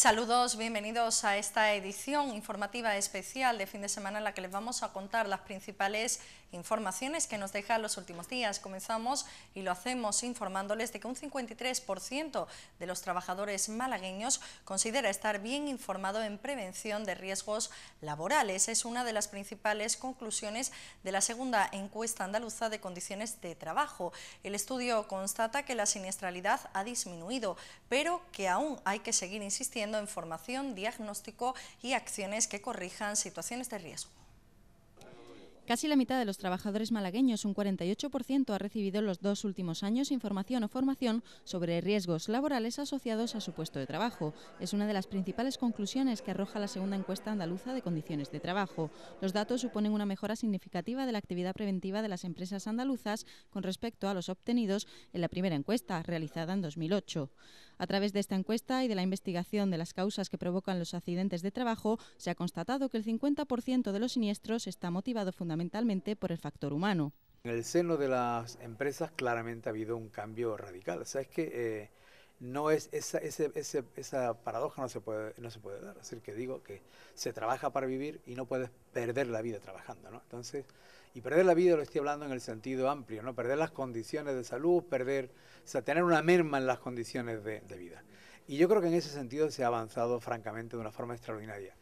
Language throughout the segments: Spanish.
Saludos, bienvenidos a esta edición informativa especial de fin de semana en la que les vamos a contar las principales informaciones que nos dejan los últimos días. Comenzamos y lo hacemos informándoles de que un 53% de los trabajadores malagueños considera estar bien informado en prevención de riesgos laborales. Es una de las principales conclusiones de la segunda encuesta andaluza de condiciones de trabajo. El estudio constata que la siniestralidad ha disminuido, pero que aún hay que seguir insistiendo en formación, diagnóstico y acciones que corrijan situaciones de riesgo. Casi la mitad de los trabajadores malagueños, un 48%, ha recibido en los 2 últimos años información o formación sobre riesgos laborales asociados a su puesto de trabajo. Es una de las principales conclusiones que arroja la segunda encuesta andaluza de condiciones de trabajo. Los datos suponen una mejora significativa de la actividad preventiva de las empresas andaluzas con respecto a los obtenidos en la primera encuesta, realizada en 2008. A través de esta encuesta y de la investigación de las causas que provocan los accidentes de trabajo, se ha constatado que el 50% de los siniestros está motivado fundamentalmente por el factor humano. En el seno de las empresas claramente ha habido un cambio radical. O sea, es que no es esa paradoja no se puede dar. Es decir, que digo que se trabaja para vivir y no puedes perder la vida trabajando, ¿no? Entonces, y perder la vida lo estoy hablando en el sentido amplio, ¿no? Perder las condiciones de salud, tener una merma en las condiciones de vida. Y yo creo que en ese sentido se ha avanzado francamente de una forma extraordinaria.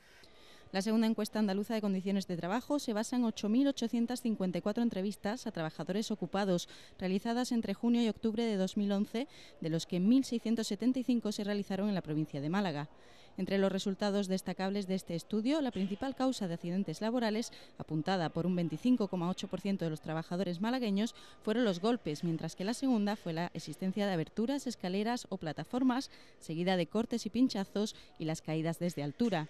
La segunda encuesta andaluza de condiciones de trabajo se basa en 8.854 entrevistas a trabajadores ocupados realizadas entre junio y octubre de 2011, de los que 1.675 se realizaron en la provincia de Málaga. Entre los resultados destacables de este estudio, la principal causa de accidentes laborales, apuntada por un 25,8% de los trabajadores malagueños, fueron los golpes, mientras que la segunda fue la existencia de aberturas, escaleras o plataformas, seguida de cortes y pinchazos y las caídas desde altura.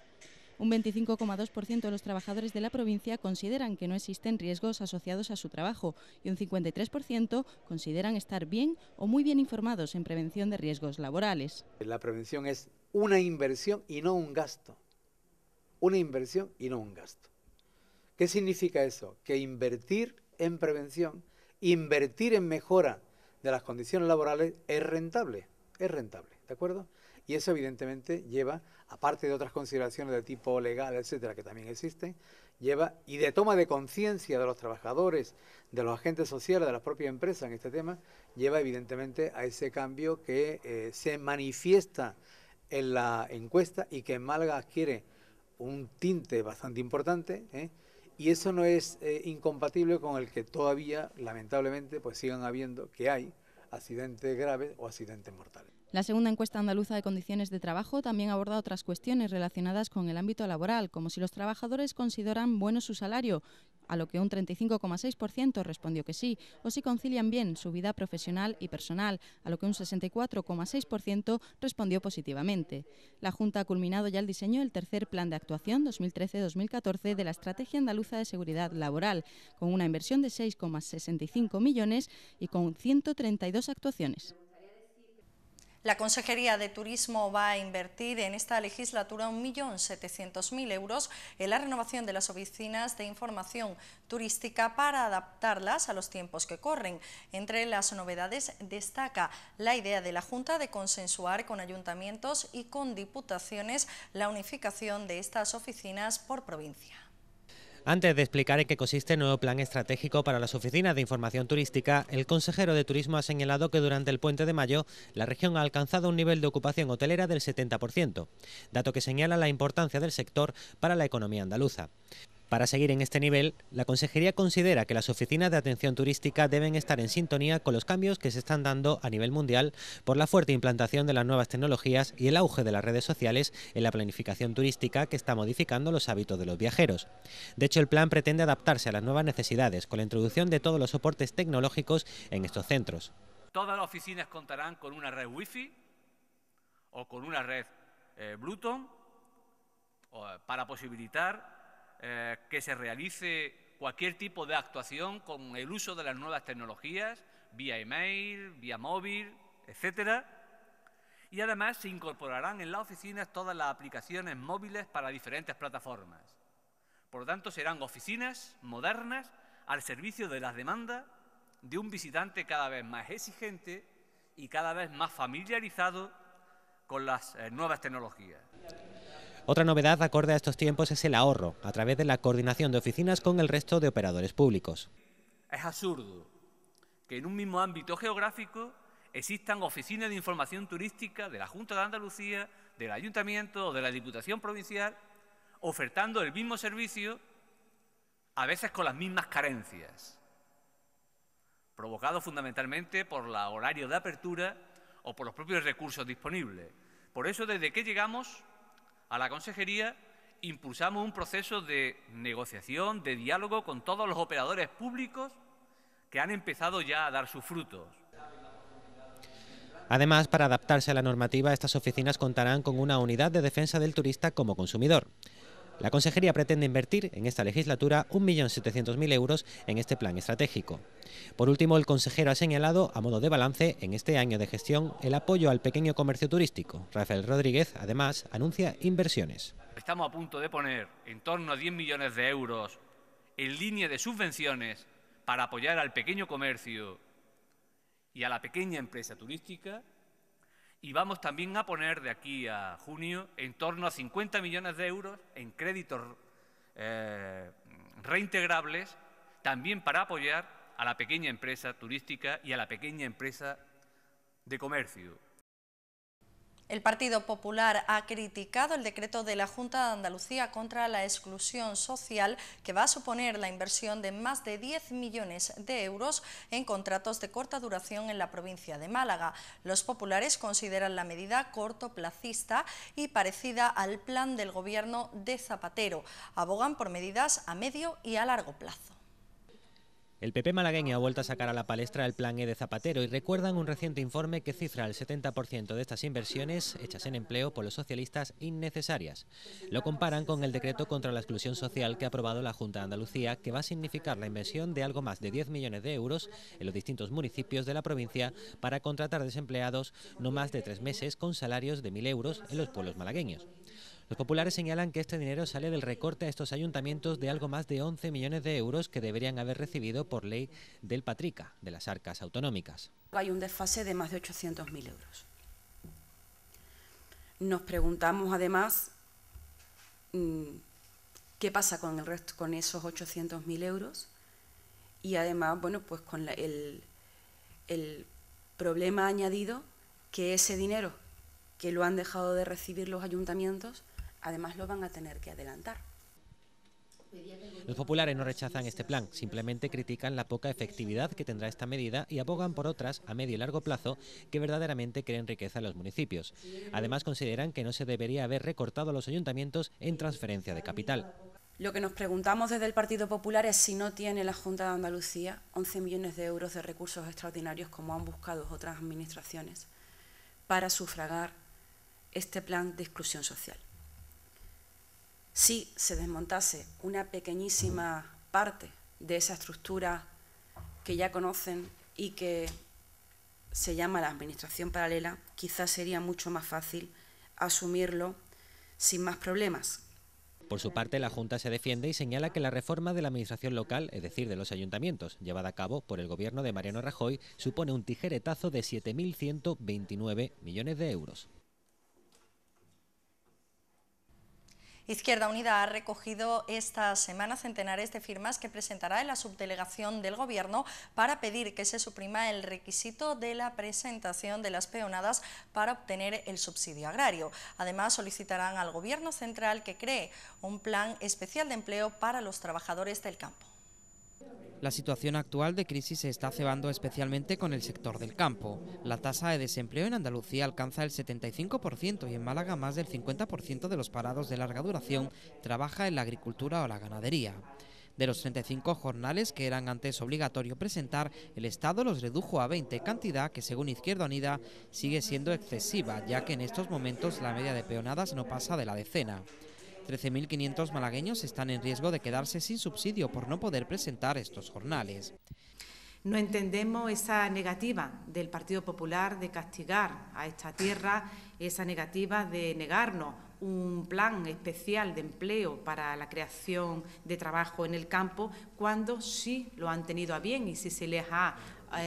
Un 25,2% de los trabajadores de la provincia consideran que no existen riesgos asociados a su trabajo y un 53% consideran estar bien o muy bien informados en prevención de riesgos laborales. La prevención es una inversión y no un gasto. Una inversión y no un gasto. ¿Qué significa eso? Que invertir en prevención, invertir en mejora de las condiciones laborales es rentable, ¿de acuerdo? Y eso evidentemente lleva, aparte de otras consideraciones de tipo legal, etcétera, que también existen, y de toma de conciencia de los trabajadores, de los agentes sociales, de las propias empresas en este tema, lleva evidentemente a ese cambio que se manifiesta en la encuesta y que en Málaga adquiere un tinte bastante importante, y eso no es incompatible con el que todavía, lamentablemente, pues sigan habiendo, que hay accidentes graves o accidentes mortales. La segunda encuesta andaluza de condiciones de trabajo también aborda otras cuestiones relacionadas con el ámbito laboral, como si los trabajadores consideran bueno su salario, a lo que un 35,6% respondió que sí, o si concilian bien su vida profesional y personal, a lo que un 64,6% respondió positivamente. La Junta ha culminado ya el diseño del tercer Plan de Actuación 2013-2014 de la Estrategia Andaluza de Seguridad Laboral, con una inversión de 6,65 millones y con 132 actuaciones. La Consejería de Turismo va a invertir en esta legislatura 1.700.000 euros en la renovación de las oficinas de información turística para adaptarlas a los tiempos que corren. Entre las novedades destaca la idea de la Junta de consensuar con ayuntamientos y con diputaciones la unificación de estas oficinas por provincia. Antes de explicar en qué consiste el nuevo plan estratégico para las oficinas de información turística, el consejero de Turismo ha señalado que durante el puente de mayo la región ha alcanzado un nivel de ocupación hotelera del 70%, dato que señala la importancia del sector para la economía andaluza. Para seguir en este nivel, la Consejería considera que las oficinas de atención turística deben estar en sintonía con los cambios que se están dando a nivel mundial por la fuerte implantación de las nuevas tecnologías y el auge de las redes sociales en la planificación turística que está modificando los hábitos de los viajeros. De hecho, el plan pretende adaptarse a las nuevas necesidades con la introducción de todos los soportes tecnológicos en estos centros. Todas las oficinas contarán con una red Wi-Fi o con una red Bluetooth para posibilitar que se realice cualquier tipo de actuación con el uso de las nuevas tecnologías, vía email, vía móvil, etcétera. Y además se incorporarán en las oficinas todas las aplicaciones móviles para diferentes plataformas. Por lo tanto, serán oficinas modernas al servicio de las demandas de un visitante cada vez más exigente y cada vez más familiarizado con las nuevas tecnologías. Otra novedad acorde a estos tiempos es el ahorro, a través de la coordinación de oficinas con el resto de operadores públicos. Es absurdo que en un mismo ámbito geográfico existan oficinas de información turística de la Junta de Andalucía, del Ayuntamiento o de la Diputación Provincial, ofertando el mismo servicio, a veces con las mismas carencias, provocado fundamentalmente por el horario de apertura o por los propios recursos disponibles. Por eso, desde que llegamos a la Consejería, impulsamos un proceso de negociación, de diálogo con todos los operadores públicos que han empezado ya a dar sus frutos. Además, para adaptarse a la normativa, estas oficinas contarán con una unidad de defensa del turista como consumidor. La Consejería pretende invertir en esta legislatura 1.700.000 euros en este plan estratégico. Por último, el consejero ha señalado, a modo de balance, en este año de gestión, el apoyo al pequeño comercio turístico. Rafael Rodríguez, además, anuncia inversiones. Estamos a punto de poner en torno a 10 millones de euros en línea de subvenciones para apoyar al pequeño comercio y a la pequeña empresa turística. Y vamos también a poner de aquí a junio en torno a 50 millones de euros en créditos reintegrables, también para apoyar a la pequeña empresa turística y a la pequeña empresa de comercio. El Partido Popular ha criticado el decreto de la Junta de Andalucía contra la exclusión social, que va a suponer la inversión de más de 10 millones de euros en contratos de corta duración en la provincia de Málaga. Los populares consideran la medida cortoplacista y parecida al plan del gobierno de Zapatero. Abogan por medidas a medio y a largo plazo. El PP malagueño ha vuelto a sacar a la palestra el plan E de Zapatero y recuerdan un reciente informe que cifra el 70% de estas inversiones hechas en empleo por los socialistas innecesarias. Lo comparan con el decreto contra la exclusión social que ha aprobado la Junta de Andalucía, que va a significar la inversión de algo más de 10 millones de euros en los distintos municipios de la provincia para contratar desempleados no más de 3 meses con salarios de 1.000 euros en los pueblos malagueños. Los populares señalan que este dinero sale del recorte a estos ayuntamientos de algo más de 11 millones de euros que deberían haber recibido por ley del Patrica, de las arcas autonómicas. Hay un desfase de más de 800.000 euros. Nos preguntamos además qué pasa con el resto, con esos 800.000 euros, y además, bueno, pues con el problema añadido que ese dinero que lo han dejado de recibir los ayuntamientos, además lo van a tener que adelantar. Los populares no rechazan este plan, simplemente critican la poca efectividad que tendrá esta medida y abogan por otras a medio y largo plazo que verdaderamente creen riqueza en los municipios. Además, consideran que no se debería haber recortado a los ayuntamientos en transferencia de capital. Lo que nos preguntamos desde el Partido Popular es si no tiene la Junta de Andalucía 11 millones de euros de recursos extraordinarios, como han buscado otras administraciones, para sufragar este plan de exclusión social. Si se desmontase una pequeñísima parte de esa estructura que ya conocen y que se llama la administración paralela, quizás sería mucho más fácil asumirlo sin más problemas. Por su parte, la Junta se defiende y señala que la reforma de la administración local, es decir, de los ayuntamientos, llevada a cabo por el gobierno de Mariano Rajoy, supone un tijeretazo de 7.129 millones de euros. Izquierda Unida ha recogido esta semana centenares de firmas que presentará en la subdelegación del Gobierno para pedir que se suprima el requisito de la presentación de las peonadas para obtener el subsidio agrario. Además, solicitarán al Gobierno central que cree un plan especial de empleo para los trabajadores del campo. La situación actual de crisis se está cebando especialmente con el sector del campo. La tasa de desempleo en Andalucía alcanza el 75% y en Málaga más del 50% de los parados de larga duración trabaja en la agricultura o la ganadería. De los 35 jornales que eran antes obligatorio presentar, el Estado los redujo a 20, cantidad que según Izquierda Unida sigue siendo excesiva, ya que en estos momentos la media de peonadas no pasa de la decena. 13.500 malagueños están en riesgo de quedarse sin subsidio por no poder presentar estos jornales. No entendemos esa negativa del Partido Popular de castigar a esta tierra, esa negativa de negarnos un plan especial de empleo para la creación de trabajo en el campo, cuando sí lo han tenido a bien y sí se les ha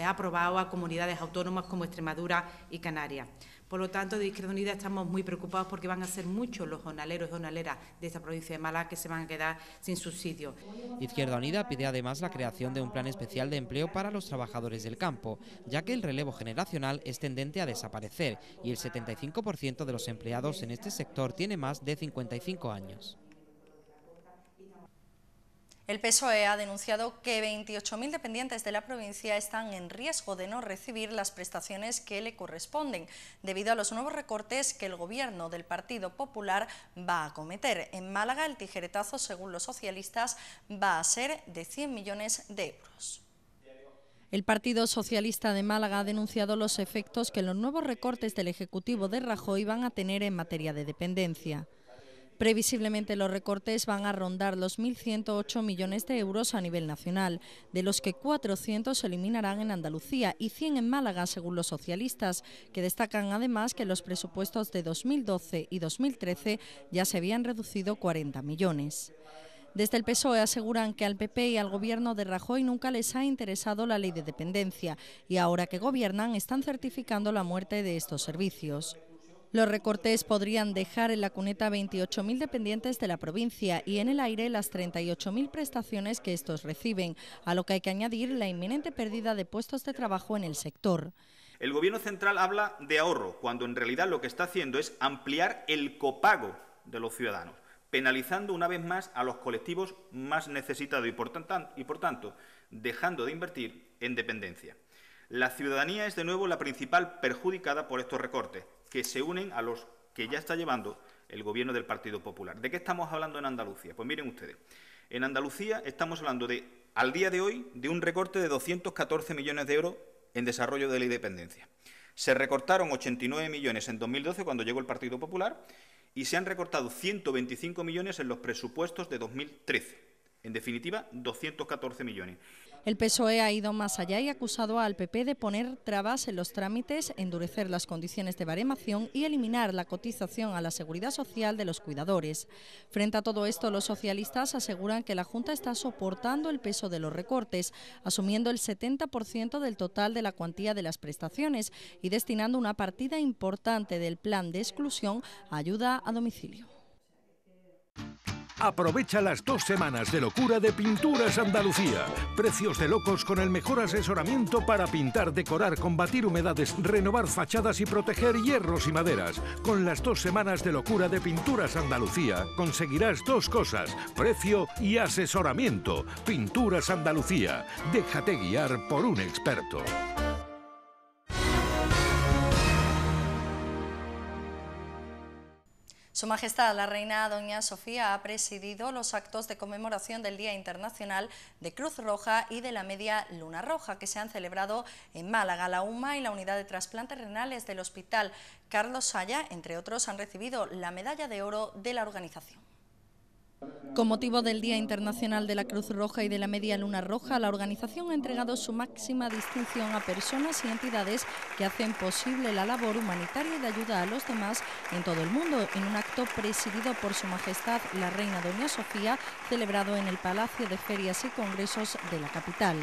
aprobado a comunidades autónomas como Extremadura y Canarias. Por lo tanto, de Izquierda Unida estamos muy preocupados porque van a ser muchos los jornaleros y jornaleras de esta provincia de Málaga que se van a quedar sin subsidio. Izquierda Unida pide además la creación de un plan especial de empleo para los trabajadores del campo, ya que el relevo generacional es tendente a desaparecer y el 75% de los empleados en este sector tiene más de 55 años. El PSOE ha denunciado que 28.000 dependientes de la provincia están en riesgo de no recibir las prestaciones que le corresponden, debido a los nuevos recortes que el Gobierno del Partido Popular va a acometer. En Málaga, el tijeretazo, según los socialistas, va a ser de 100 millones de euros. El Partido Socialista de Málaga ha denunciado los efectos que los nuevos recortes del Ejecutivo de Rajoy van a tener en materia de dependencia. Previsiblemente los recortes van a rondar los 1.108 millones de euros a nivel nacional, de los que 400 se eliminarán en Andalucía y 100 en Málaga, según los socialistas, que destacan además que los presupuestos de 2012 y 2013 ya se habían reducido 40 millones. Desde el PSOE aseguran que al PP y al Gobierno de Rajoy nunca les ha interesado la ley de dependencia y ahora que gobiernan están certificando la muerte de estos servicios. Los recortes podrían dejar en la cuneta a 28.000 dependientes de la provincia y en el aire las 38.000 prestaciones que estos reciben, a lo que hay que añadir la inminente pérdida de puestos de trabajo en el sector. El Gobierno central habla de ahorro, cuando en realidad lo que está haciendo es ampliar el copago de los ciudadanos, penalizando una vez más a los colectivos más necesitados y, por tanto, dejando de invertir en dependencia. La ciudadanía es de nuevo la principal perjudicada por estos recortes, que se unen a los que ya está llevando el Gobierno del Partido Popular. ¿De qué estamos hablando en Andalucía? Pues miren ustedes, en Andalucía estamos hablando al día de hoy, de un recorte de 214 millones de euros en desarrollo de la independencia. Se recortaron 89 millones en 2012, cuando llegó el Partido Popular, y se han recortado 125 millones en los presupuestos de 2013. En definitiva, 214 millones. El PSOE ha ido más allá y ha acusado al PP de poner trabas en los trámites, endurecer las condiciones de baremación y eliminar la cotización a la seguridad social de los cuidadores. Frente a todo esto, los socialistas aseguran que la Junta está soportando el peso de los recortes, asumiendo el 70% del total de la cuantía de las prestaciones y destinando una partida importante del plan de exclusión a ayuda a domicilio. Aprovecha las 2 semanas de locura de Pinturas Andalucía. Precios de locos con el mejor asesoramiento para pintar, decorar, combatir humedades, renovar fachadas y proteger hierros y maderas. Con las 2 semanas de locura de Pinturas Andalucía conseguirás 2 cosas: precio y asesoramiento. Pinturas Andalucía. Déjate guiar por un experto. Su Majestad la Reina Doña Sofía ha presidido los actos de conmemoración del Día Internacional de Cruz Roja y de la Media Luna Roja que se han celebrado en Málaga. La UMA y la Unidad de Trasplantes Renales del Hospital Carlos Saya, entre otros, han recibido la medalla de oro de la organización. Con motivo del Día Internacional de la Cruz Roja y de la Media Luna Roja, la organización ha entregado su máxima distinción a personas y entidades que hacen posible la labor humanitaria y de ayuda a los demás en todo el mundo, en un acto presidido por Su Majestad la Reina Doña Sofía, celebrado en el Palacio de Ferias y Congresos de la capital.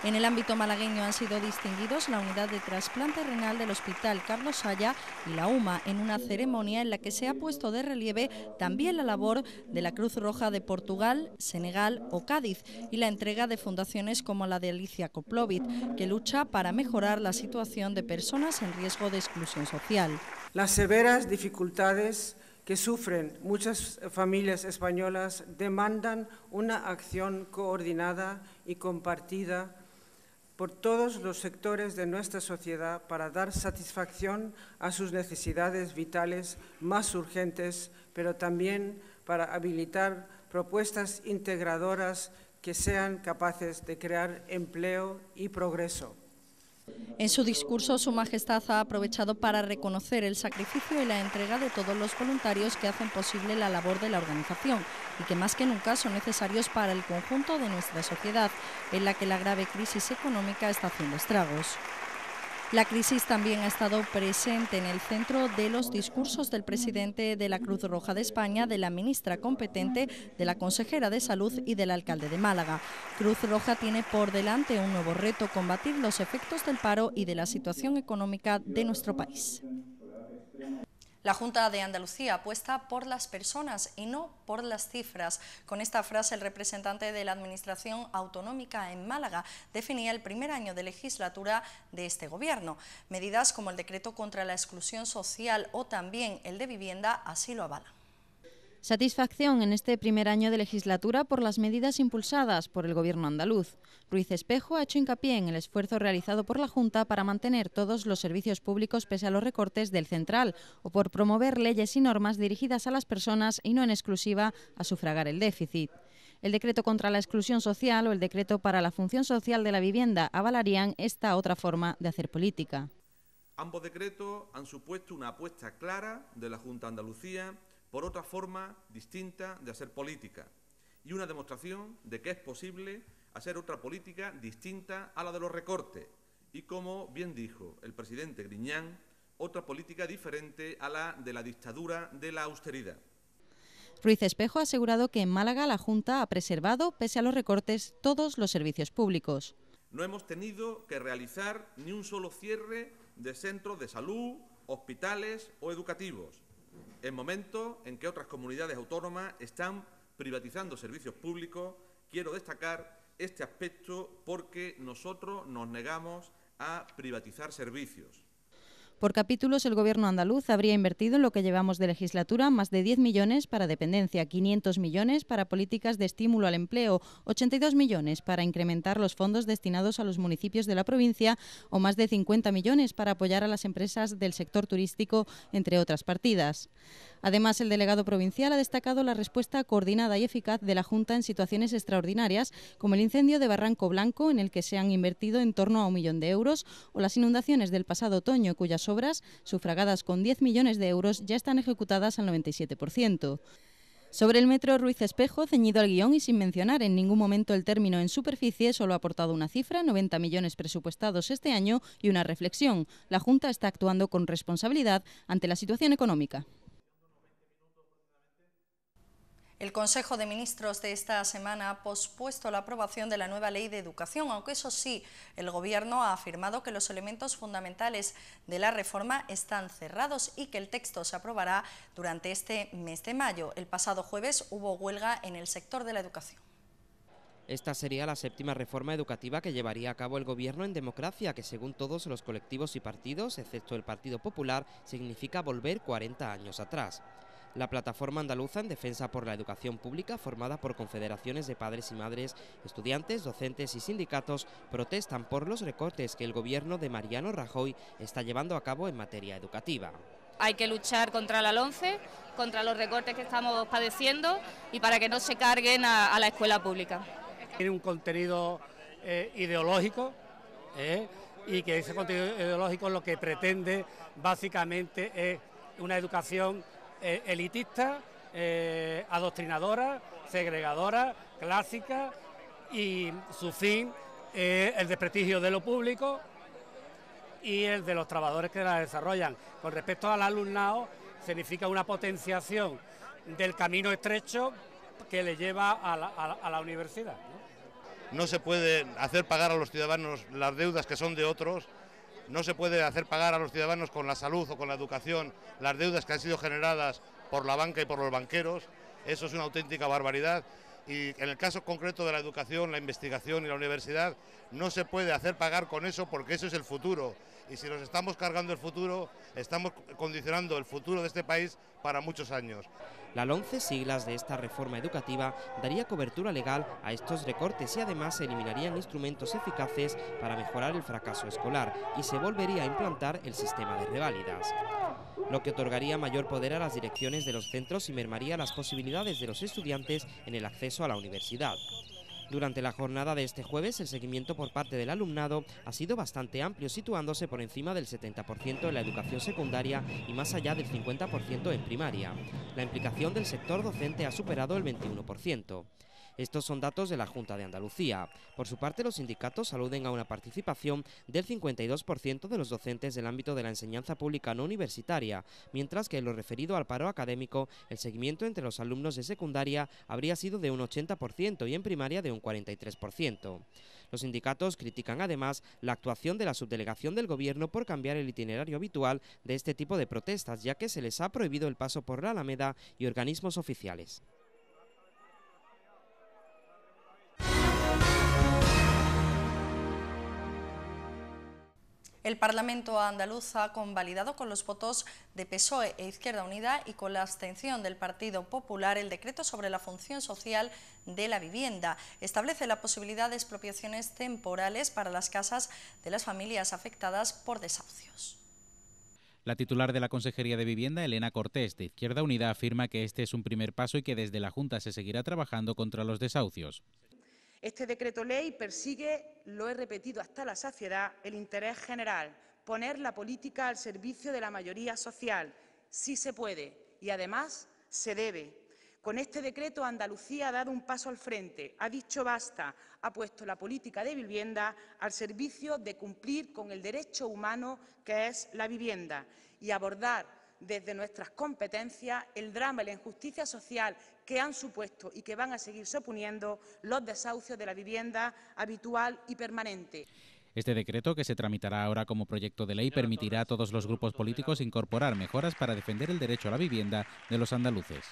En el ámbito malagueño han sido distinguidos la Unidad de Trasplante Renal del Hospital Carlos Saya y la UMA en una ceremonia en la que se ha puesto de relieve también la labor de la Cruz Roja de Portugal, Senegal o Cádiz y la entrega de fundaciones como la de Alicia Koplovit, que lucha para mejorar la situación de personas en riesgo de exclusión social. Las severas dificultades que sufren muchas familias españolas demandan una acción coordinada y compartida por todos los sectores de nuestra sociedad para dar satisfacción a sus necesidades vitales más urgentes, pero también para habilitar propuestas integradoras que sean capaces de crear empleo y progreso. En su discurso, Su Majestad ha aprovechado para reconocer el sacrificio y la entrega de todos los voluntarios que hacen posible la labor de la organización y que más que nunca son necesarios para el conjunto de nuestra sociedad, en la que la grave crisis económica está haciendo estragos. La crisis también ha estado presente en el centro de los discursos del presidente de la Cruz Roja de España, de la ministra competente, de la consejera de Salud y del alcalde de Málaga. Cruz Roja tiene por delante un nuevo reto: combatir los efectos del paro y de la situación económica de nuestro país. La Junta de Andalucía apuesta por las personas y no por las cifras. Con esta frase, el representante de la Administración Autonómica en Málaga definía el primer año de legislatura de este Gobierno. Medidas como el decreto contra la exclusión social o también el de vivienda así lo avalan. Satisfacción en este primer año de legislatura por las medidas impulsadas por el Gobierno andaluz. Ruiz Espejo ha hecho hincapié en el esfuerzo realizado por la Junta para mantener todos los servicios públicos pese a los recortes del central o por promover leyes y normas dirigidas a las personas y no en exclusiva a sufragar el déficit. El decreto contra la exclusión social o el decreto para la función social de la vivienda avalarían esta otra forma de hacer política. Ambos decretos han supuesto una apuesta clara de la Junta de Andalucía por otra forma distinta de hacer política y una demostración de que es posible hacer otra política distinta a la de los recortes y, como bien dijo el presidente Griñán, otra política diferente a la de la dictadura de la austeridad. Ruiz Espejo ha asegurado que en Málaga la Junta ha preservado, pese a los recortes, todos los servicios públicos. No hemos tenido que realizar ni un solo cierre de centros de salud, hospitales o educativos, en momentos en que otras comunidades autónomas están privatizando servicios públicos. Quiero destacar este aspecto porque nosotros nos negamos a privatizar servicios. Por capítulos, el Gobierno andaluz habría invertido en lo que llevamos de legislatura más de 10 millones para dependencia, 500 millones para políticas de estímulo al empleo, 82 millones para incrementar los fondos destinados a los municipios de la provincia o más de 50 millones para apoyar a las empresas del sector turístico, entre otras partidas. Además, el delegado provincial ha destacado la respuesta coordinada y eficaz de la Junta en situaciones extraordinarias, como el incendio de Barranco Blanco, en el que se han invertido en torno a 1 millón de euros, o las inundaciones del pasado otoño, cuyas obras, sufragadas con 10 millones de euros, ya están ejecutadas al 97%. Sobre el metro, Ruiz Espejo, ceñido al guión y sin mencionar en ningún momento el término en superficie, solo ha aportado una cifra, 90 millones presupuestados este año, y una reflexión. La Junta está actuando con responsabilidad ante la situación económica. El Consejo de Ministros de esta semana ha pospuesto la aprobación de la nueva Ley de Educación, aunque eso sí, el Gobierno ha afirmado que los elementos fundamentales de la reforma están cerrados y que el texto se aprobará durante este mes de mayo. El pasado jueves hubo huelga en el sector de la educación. Esta sería la séptima reforma educativa que llevaría a cabo el Gobierno en democracia, que según todos los colectivos y partidos, excepto el Partido Popular, significa volver 40 años atrás. La plataforma andaluza en defensa por la educación pública, formada por confederaciones de padres y madres, estudiantes, docentes y sindicatos, protestan por los recortes que el gobierno de Mariano Rajoy está llevando a cabo en materia educativa. Hay que luchar contra la LOMCE, contra los recortes que estamos padeciendo y para que no se carguen a la escuela pública. Tiene un contenido ideológico y que ese contenido ideológico lo que pretende básicamente es una educación elitista, adoctrinadora, segregadora, clásica, y su fin es el desprestigio de lo público y el de los trabajadores que la desarrollan. Con respecto al alumnado, significa una potenciación del camino estrecho que le lleva a la universidad, ¿no? No se puede hacer pagar a los ciudadanos las deudas que son de otros. No se puede hacer pagar a los ciudadanos con la salud o con la educación las deudas que han sido generadas por la banca y por los banqueros. Eso es una auténtica barbaridad y en el caso concreto de la educación, la investigación y la universidad no se puede hacer pagar con eso porque eso es el futuro y si nos estamos cargando el futuro, estamos condicionando el futuro de este país para muchos años. La LOMCE, siglas de esta reforma educativa, daría cobertura legal a estos recortes y además se eliminarían instrumentos eficaces para mejorar el fracaso escolar y se volvería a implantar el sistema de reválidas, lo que otorgaría mayor poder a las direcciones de los centros y mermaría las posibilidades de los estudiantes en el acceso a la universidad. Durante la jornada de este jueves, el seguimiento por parte del alumnado ha sido bastante amplio, situándose por encima del 70% en la educación secundaria y más allá del 50% en primaria. La implicación del sector docente ha superado el 21%. Estos son datos de la Junta de Andalucía. Por su parte, los sindicatos aluden a una participación del 52% de los docentes del ámbito de la enseñanza pública no universitaria, mientras que en lo referido al paro académico, el seguimiento entre los alumnos de secundaria habría sido de un 80% y en primaria de un 43%. Los sindicatos critican además la actuación de la subdelegación del Gobierno por cambiar el itinerario habitual de este tipo de protestas, ya que se les ha prohibido el paso por la Alameda y organismos oficiales. El Parlamento andaluz ha convalidado con los votos de PSOE e Izquierda Unida y con la abstención del Partido Popular el decreto sobre la función social de la vivienda. Establece la posibilidad de expropiaciones temporales para las casas de las familias afectadas por desahucios. La titular de la Consejería de Vivienda, Elena Cortés, de Izquierda Unida, afirma que este es un primer paso y que desde la Junta se seguirá trabajando contra los desahucios. Este decreto ley persigue, lo he repetido hasta la saciedad, el interés general, poner la política al servicio de la mayoría social. Sí se puede y además se debe. Con este decreto Andalucía ha dado un paso al frente, ha dicho basta, ha puesto la política de vivienda al servicio de cumplir con el derecho humano que es la vivienda y abordar desde nuestras competencias el drama y la injusticia social que han supuesto y que van a seguir suponiendo los desahucios de la vivienda habitual y permanente. Este decreto, que se tramitará ahora como proyecto de ley, permitirá a todos los grupos políticos incorporar mejoras para defender el derecho a la vivienda de los andaluces.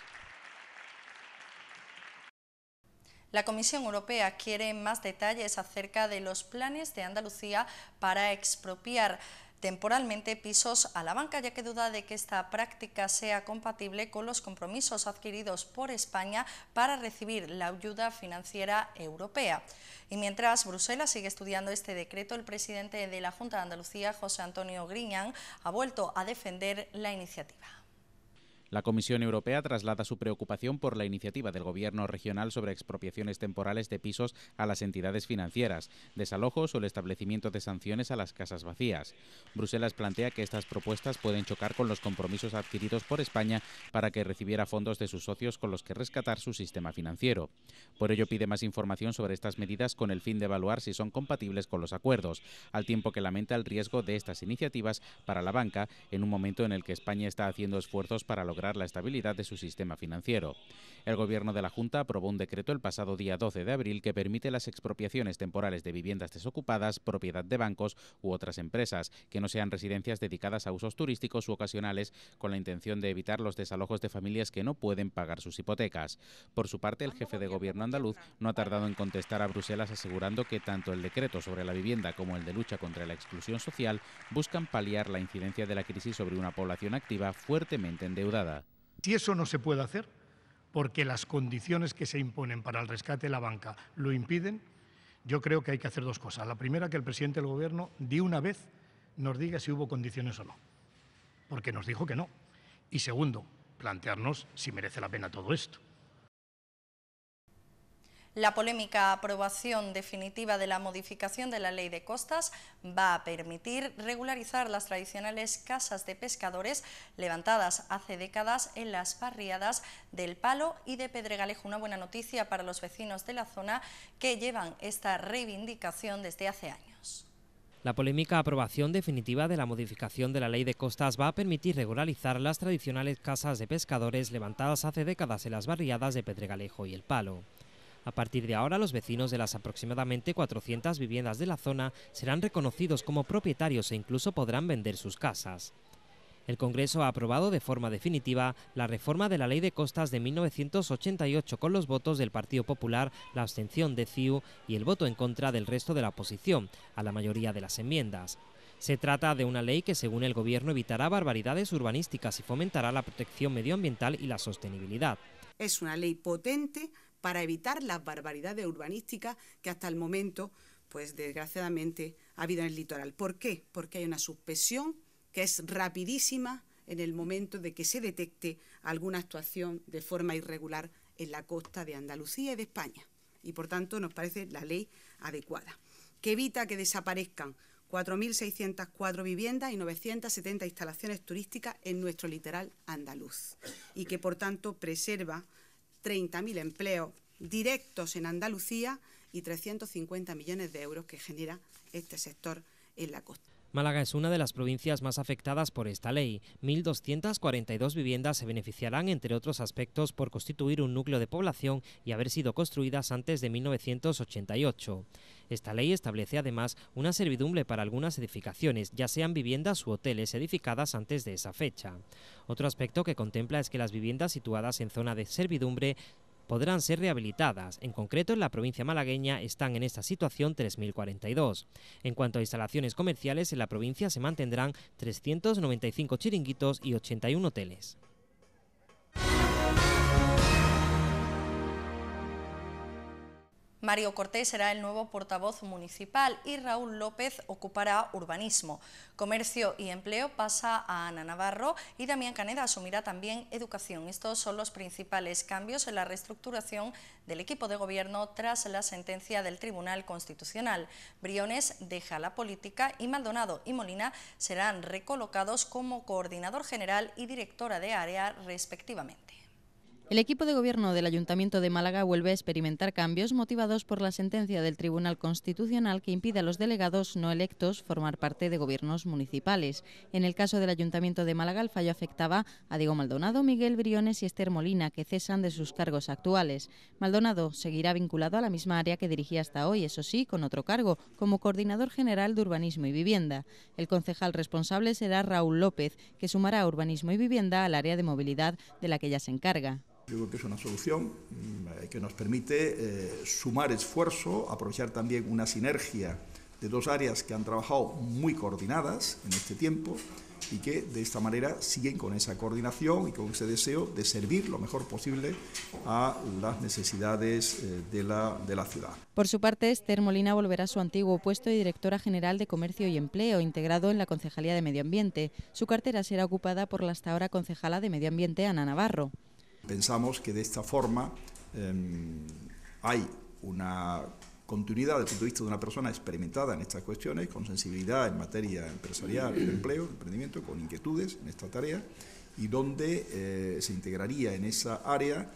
La Comisión Europea quiere más detalles acerca de los planes de Andalucía para expropiar temporalmente pisos a la banca, ya que duda de que esta práctica sea compatible con los compromisos adquiridos por España para recibir la ayuda financiera europea. Y mientras Bruselas sigue estudiando este decreto, el presidente de la Junta de Andalucía, José Antonio Griñán, ha vuelto a defender la iniciativa. La Comisión Europea traslada su preocupación por la iniciativa del Gobierno regional sobre expropiaciones temporales de pisos a las entidades financieras, desalojos o el establecimiento de sanciones a las casas vacías. Bruselas plantea que estas propuestas pueden chocar con los compromisos adquiridos por España para que recibiera fondos de sus socios con los que rescatar su sistema financiero. Por ello pide más información sobre estas medidas con el fin de evaluar si son compatibles con los acuerdos, al tiempo que lamenta el riesgo de estas iniciativas para la banca en un momento en el que España está haciendo esfuerzos para lograr la estabilidad de su sistema financiero. El Gobierno de la Junta aprobó un decreto el pasado día 12 de abril que permite las expropiaciones temporales de viviendas desocupadas, propiedad de bancos u otras empresas, que no sean residencias dedicadas a usos turísticos u ocasionales, con la intención de evitar los desalojos de familias que no pueden pagar sus hipotecas. Por su parte, el jefe de Gobierno andaluz no ha tardado en contestar a Bruselas asegurando que tanto el decreto sobre la vivienda como el de lucha contra la exclusión social buscan paliar la incidencia de la crisis sobre una población activa fuertemente endeudada. Si eso no se puede hacer, porque las condiciones que se imponen para el rescate de la banca lo impiden, yo creo que hay que hacer dos cosas. La primera, que el presidente del Gobierno de una vez nos diga si hubo condiciones o no, porque nos dijo que no. Y segundo, plantearnos si merece la pena todo esto. La polémica aprobación definitiva de la modificación de la Ley de Costas va a permitir regularizar las tradicionales casas de pescadores levantadas hace décadas en las barriadas del Palo y de Pedregalejo. Una buena noticia para los vecinos de la zona que llevan esta reivindicación desde hace años. La polémica aprobación definitiva de la modificación de la Ley de Costas va a permitir regularizar las tradicionales casas de pescadores levantadas hace décadas en las barriadas de Pedregalejo y El Palo. A partir de ahora, los vecinos de las aproximadamente 400 viviendas de la zona serán reconocidos como propietarios e incluso podrán vender sus casas. El Congreso ha aprobado de forma definitiva la reforma de la Ley de Costas de 1988 con los votos del Partido Popular, la abstención de CiU y el voto en contra del resto de la oposición a la mayoría de las enmiendas. Se trata de una ley que, según el Gobierno, evitará barbaridades urbanísticas y fomentará la protección medioambiental y la sostenibilidad. Es una ley potente para evitar las barbaridades urbanísticas que hasta el momento, pues desgraciadamente, ha habido en el litoral. ¿Por qué? Porque hay una suspensión que es rapidísima en el momento de que se detecte alguna actuación de forma irregular en la costa de Andalucía y de España. Y por tanto nos parece la ley adecuada, que evita que desaparezcan 4.604 viviendas y 970 instalaciones turísticas en nuestro litoral andaluz y que por tanto preserva 30.000 empleos directos en Andalucía y 350 millones de euros que genera este sector en la costa. Málaga es una de las provincias más afectadas por esta ley. 1.242 viviendas se beneficiarán, entre otros aspectos, por constituir un núcleo de población y haber sido construidas antes de 1988. Esta ley establece además una servidumbre para algunas edificaciones, ya sean viviendas u hoteles edificadas antes de esa fecha. Otro aspecto que contempla es que las viviendas situadas en zona de servidumbre podrán ser rehabilitadas. En concreto, en la provincia malagueña están en esta situación 3.042. En cuanto a instalaciones comerciales, en la provincia se mantendrán 395 chiringuitos y 81 hoteles. Mario Cortés será el nuevo portavoz municipal y Raúl López ocupará urbanismo. Comercio y empleo pasa a Ana Navarro y Damián Caneda asumirá también educación. Estos son los principales cambios en la reestructuración del equipo de gobierno tras la sentencia del Tribunal Constitucional. Briones deja la política y Maldonado y Molina serán recolocados como coordinador general y directora de área respectivamente. El equipo de gobierno del Ayuntamiento de Málaga vuelve a experimentar cambios motivados por la sentencia del Tribunal Constitucional que impide a los delegados no electos formar parte de gobiernos municipales. En el caso del Ayuntamiento de Málaga, el fallo afectaba a Diego Maldonado, Miguel Briones y Esther Molina, que cesan de sus cargos actuales. Maldonado seguirá vinculado a la misma área que dirigía hasta hoy, eso sí, con otro cargo, como coordinador general de Urbanismo y Vivienda. El concejal responsable será Raúl López, que sumará Urbanismo y Vivienda al área de movilidad de la que ya se encarga. Yo creo que es una solución que nos permite sumar esfuerzo, aprovechar también una sinergia de dos áreas que han trabajado muy coordinadas en este tiempo y que de esta manera siguen con esa coordinación y con ese deseo de servir lo mejor posible a las necesidades de la ciudad. Por su parte, Esther Molina volverá a su antiguo puesto de directora general de Comercio y Empleo, integrado en la Concejalía de Medio Ambiente. Su cartera será ocupada por la hasta ahora concejala de Medio Ambiente, Ana Navarro. Pensamos que de esta forma hay una continuidad desde el punto de vista de una persona experimentada en estas cuestiones, con sensibilidad en materia empresarial, de empleo, de emprendimiento, con inquietudes en esta tarea, y donde se integraría en esa área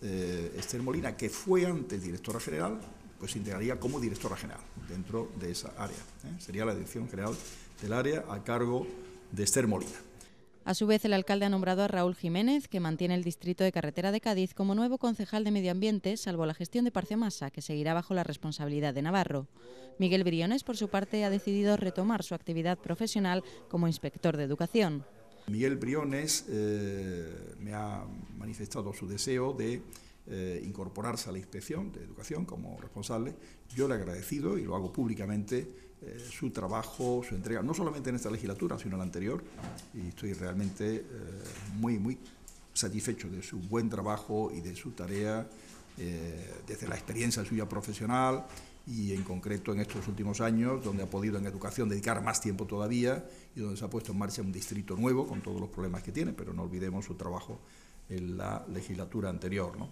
Esther Molina, que fue antes directora general, pues se integraría como directora general dentro de esa área. Sería la dirección general del área a cargo de Esther Molina. A su vez, el alcalde ha nombrado a Raúl Jiménez, que mantiene el distrito de Carretera de Cádiz, como nuevo concejal de Medio Ambiente, salvo la gestión de Parciamasa, que seguirá bajo la responsabilidad de Navarro. Miguel Briones, por su parte, ha decidido retomar su actividad profesional como inspector de educación. Miguel Briones me ha manifestado su deseo de incorporarse a la inspección de educación como responsable. Yo le he agradecido, y lo hago públicamente, su trabajo, su entrega, no solamente en esta legislatura, sino en la anterior, y estoy realmente muy satisfecho de su buen trabajo y de su tarea, desde la experiencia suya profesional y en concreto en estos últimos años, donde ha podido en educación dedicar más tiempo todavía y donde se ha puesto en marcha un distrito nuevo con todos los problemas que tiene, pero no olvidemos su trabajo en la legislatura anterior, ¿no?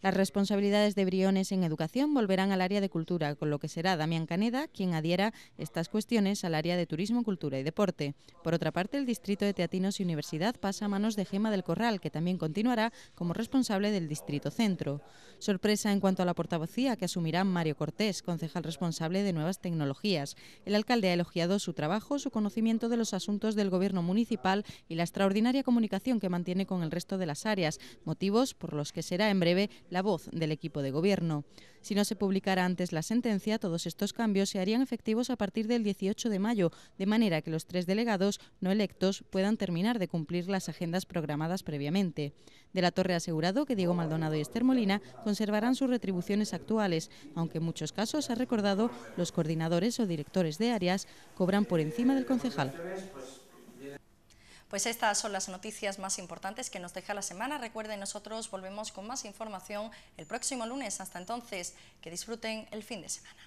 Las responsabilidades de Briones en educación volverán al área de cultura, con lo que será Damián Caneda quien adhiera estas cuestiones al área de turismo, cultura y deporte. Por otra parte, el distrito de Teatinos y Universidad pasa a manos de Gema del Corral, que también continuará como responsable del distrito centro. Sorpresa en cuanto a la portavocía, que asumirá Mario Cortés, concejal responsable de nuevas tecnologías. El alcalde ha elogiado su trabajo, su conocimiento de los asuntos del gobierno municipal y la extraordinaria comunicación que mantiene con el resto de las áreas, motivos por los que será en breve la voz del equipo de gobierno. Si no se publicara antes la sentencia, todos estos cambios se harían efectivos a partir del 18 de mayo, de manera que los 3 delegados no electos puedan terminar de cumplir las agendas programadas previamente. De la Torre ha asegurado que Diego Maldonado y Esther Molina conservarán sus retribuciones actuales, aunque en muchos casos, ha recordado, los coordinadores o directores de áreas cobran por encima del concejal. Pues estas son las noticias más importantes que nos deja la semana. Recuerden, nosotros volvemos con más información el próximo lunes. Hasta entonces, que disfruten el fin de semana.